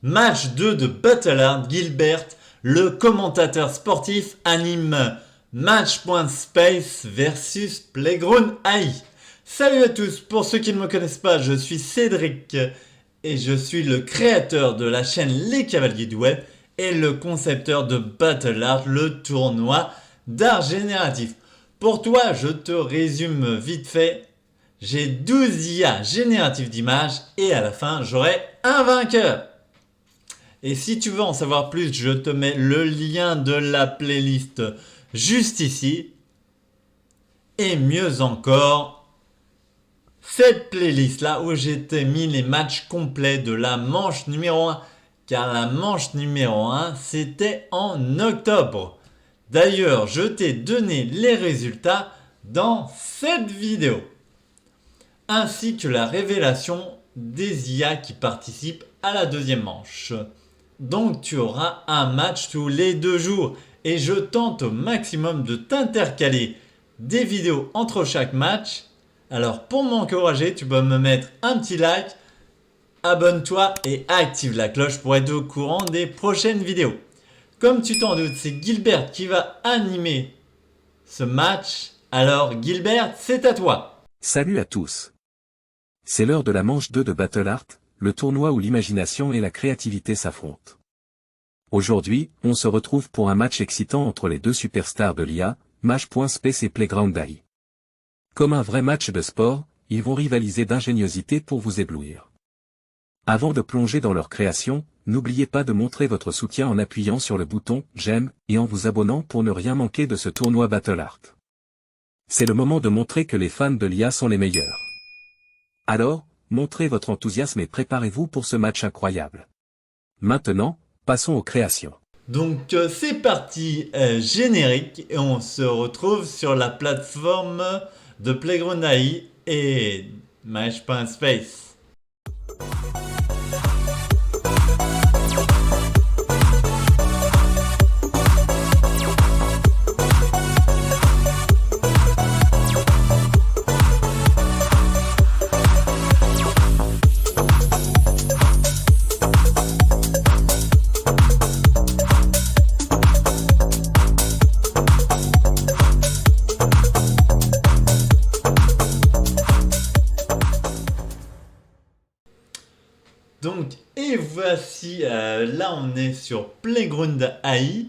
Match 2 de Battlehard. Gilbert, le commentateur sportif, anime Match.space versus Playground AI. Salut à tous, pour ceux qui ne me connaissent pas, je suis Cédric et je suis le créateur de la chaîne Les Cavaliers du Web et le concepteur de Battlehard, le tournoi d'art génératif. Pour toi, je te résume vite fait. J'ai 12 IA génératifs d'images et à la fin, j'aurai un vainqueur. Et si tu veux en savoir plus, je te mets le lien de la playlist juste ici. Et mieux encore, cette playlist là où j'ai mis les matchs complets de la manche numéro 1. Car la manche numéro 1, c'était en octobre. D'ailleurs, je t'ai donné les résultats dans cette vidéo. Ainsi que la révélation des IA qui participent à la deuxième manche. Donc tu auras un match tous les 2 jours et je tente au maximum de t'intercaler des vidéos entre chaque match. Alors pour m'encourager, tu peux me mettre un petit like, abonne-toi et active la cloche pour être au courant des prochaines vidéos. Comme tu t'en doutes, c'est Gilbert qui va animer ce match. Alors Gilbert, c'est à toi. Salut à tous. C'est l'heure de la manche 2 de Battlehard, le tournoi où l'imagination et la créativité s'affrontent. Aujourd'hui, on se retrouve pour un match excitant entre les deux superstars de l'IA, Match.space et Playground AI. Comme un vrai match de sport, ils vont rivaliser d'ingéniosité pour vous éblouir. Avant de plonger dans leur création, n'oubliez pas de montrer votre soutien en appuyant sur le bouton « J'aime » et en vous abonnant pour ne rien manquer de ce tournoi Battlehard. C'est le moment de montrer que les fans de l'IA sont les meilleurs. Alors, montrez votre enthousiasme et préparez-vous pour ce match incroyable. Maintenant, passons aux créations. Donc c'est parti, générique, et on se retrouve sur la plateforme de Playground AI et Match.space. Donc, et voici, là on est sur Playground AI.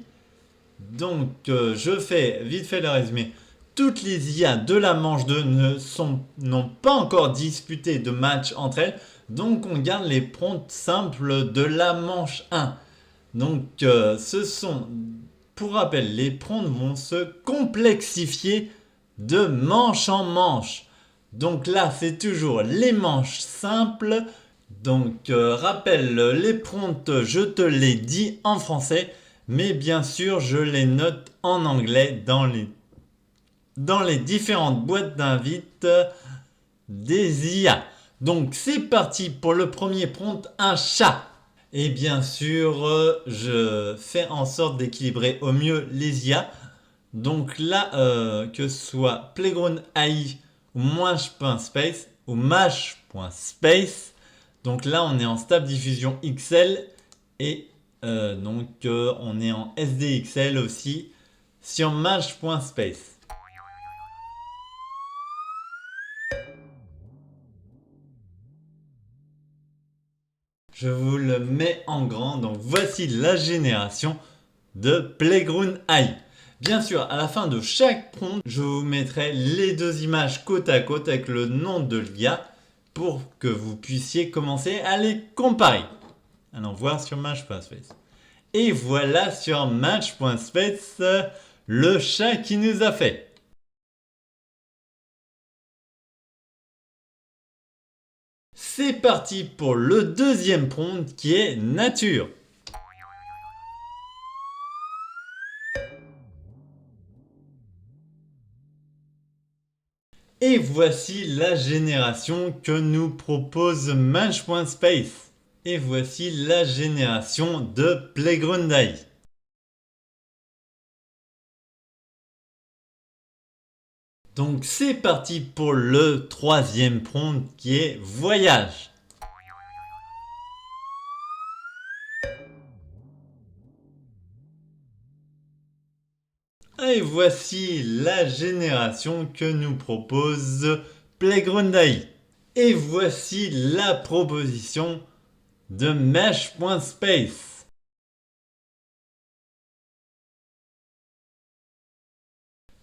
Donc, je fais vite fait le résumé. Toutes les IA de la manche 2 n'ont pas encore disputé de match entre elles. Donc, on garde les prompts simples de la manche 1. Donc, pour rappel, les prompts vont se complexifier de manche en manche. Donc là, c'est toujours les manches simples. Donc, rappel, les prompts, je te les dis en français, mais bien sûr, je les note en anglais dans les différentes boîtes d'invites des IA. Donc, c'est parti pour le premier prompt, un chat. Et bien sûr, je fais en sorte d'équilibrer au mieux les IA. Donc là, que ce soit Playground AI ou Match.space ou Match.space, donc là, on est en stable diffusion XL et on est en SDXL aussi sur Match.space. Je vous le mets en grand. Donc voici la génération de Playground AI. Bien sûr, à la fin de chaque prompt, je vous mettrai les deux images côte à côte avec le nom de l'IA pour que vous puissiez commencer à les comparer. Allons voir sur Match.space. Et voilà sur Match.space le chat qui nous a fait. C'est parti pour le deuxième prompt qui est nature. Et voici la génération que nous propose Match.space. Et voici la génération de Playground AI. Donc c'est parti pour le troisième prompt qui est voyage. Et voici la génération que nous propose Playground AI. Et voici la proposition de Mesh.space.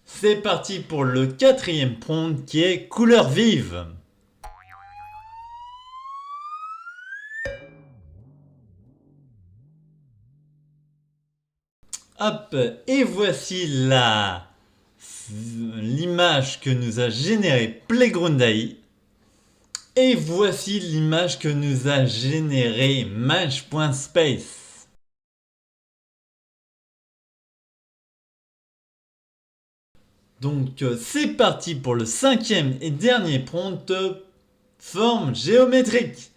C'est parti pour le quatrième prompt qui est couleur vive. Hop, et voici l'image que nous a générée Playground AI. Et voici l'image que nous a générée Mesh.space. Donc c'est parti pour le cinquième et dernier prompt, forme géométrique.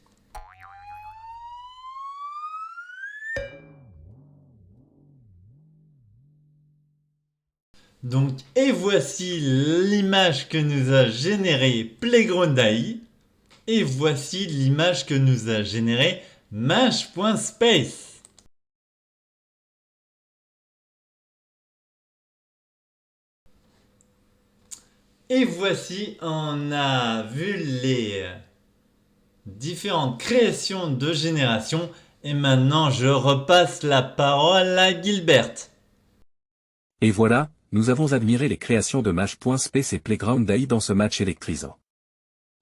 Donc, et voici l'image que nous a générée Playground AI. Et voici l'image que nous a générée Mesh.space. Et voici, on a vu les différentes créations de génération. Et maintenant, je repasse la parole à Gilbert. Et voilà, nous avons admiré les créations de Mesh.space et Playground AI dans ce match électrisant.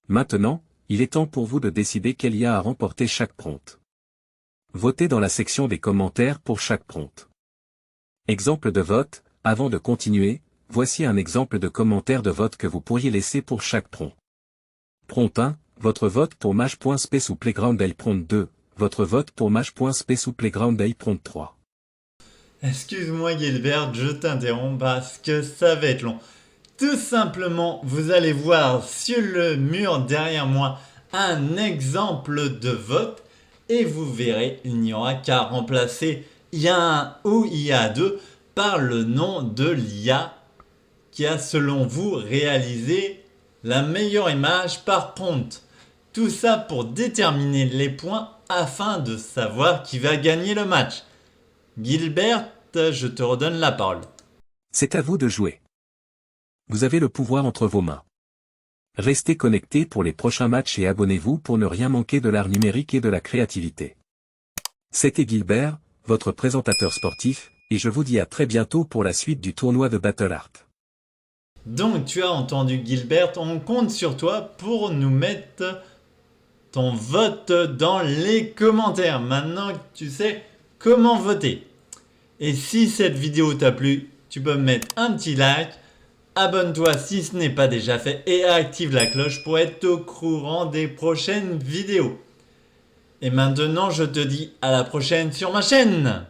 Maintenant, il est temps pour vous de décider quel IA a remporté chaque prompt. Votez dans la section des commentaires pour chaque prompt. Exemple de vote, avant de continuer, voici un exemple de commentaire de vote que vous pourriez laisser pour chaque prompt. Prompt 1, votre vote pour Mesh.space ou Playground AI. Prompt 2, votre vote pour Mesh.space ou Playground AI. Prompt 3. Excuse-moi Gilbert, je t'interromps parce que ça va être long. Tout simplement, vous allez voir sur le mur derrière moi un exemple de vote et vous verrez, il n'y aura qu'à remplacer IA1 ou IA2 par le nom de l'IA qui a selon vous réalisé la meilleure image par prompt. Tout ça pour déterminer les points afin de savoir qui va gagner le match. Gilbert, je te redonne la parole. C'est à vous de jouer. Vous avez le pouvoir entre vos mains. Restez connectés pour les prochains matchs et abonnez-vous pour ne rien manquer de l'art numérique et de la créativité. C'était Gilbert, votre présentateur sportif, et je vous dis à très bientôt pour la suite du tournoi de Battle Art. Donc tu as entendu Gilbert, on compte sur toi pour nous mettre ton vote dans les commentaires. Maintenant tu sais comment voter. Et si cette vidéo t'a plu, tu peux me mettre un petit like, abonne-toi si ce n'est pas déjà fait et active la cloche pour être au courant des prochaines vidéos. Et maintenant je te dis à la prochaine sur ma chaîne.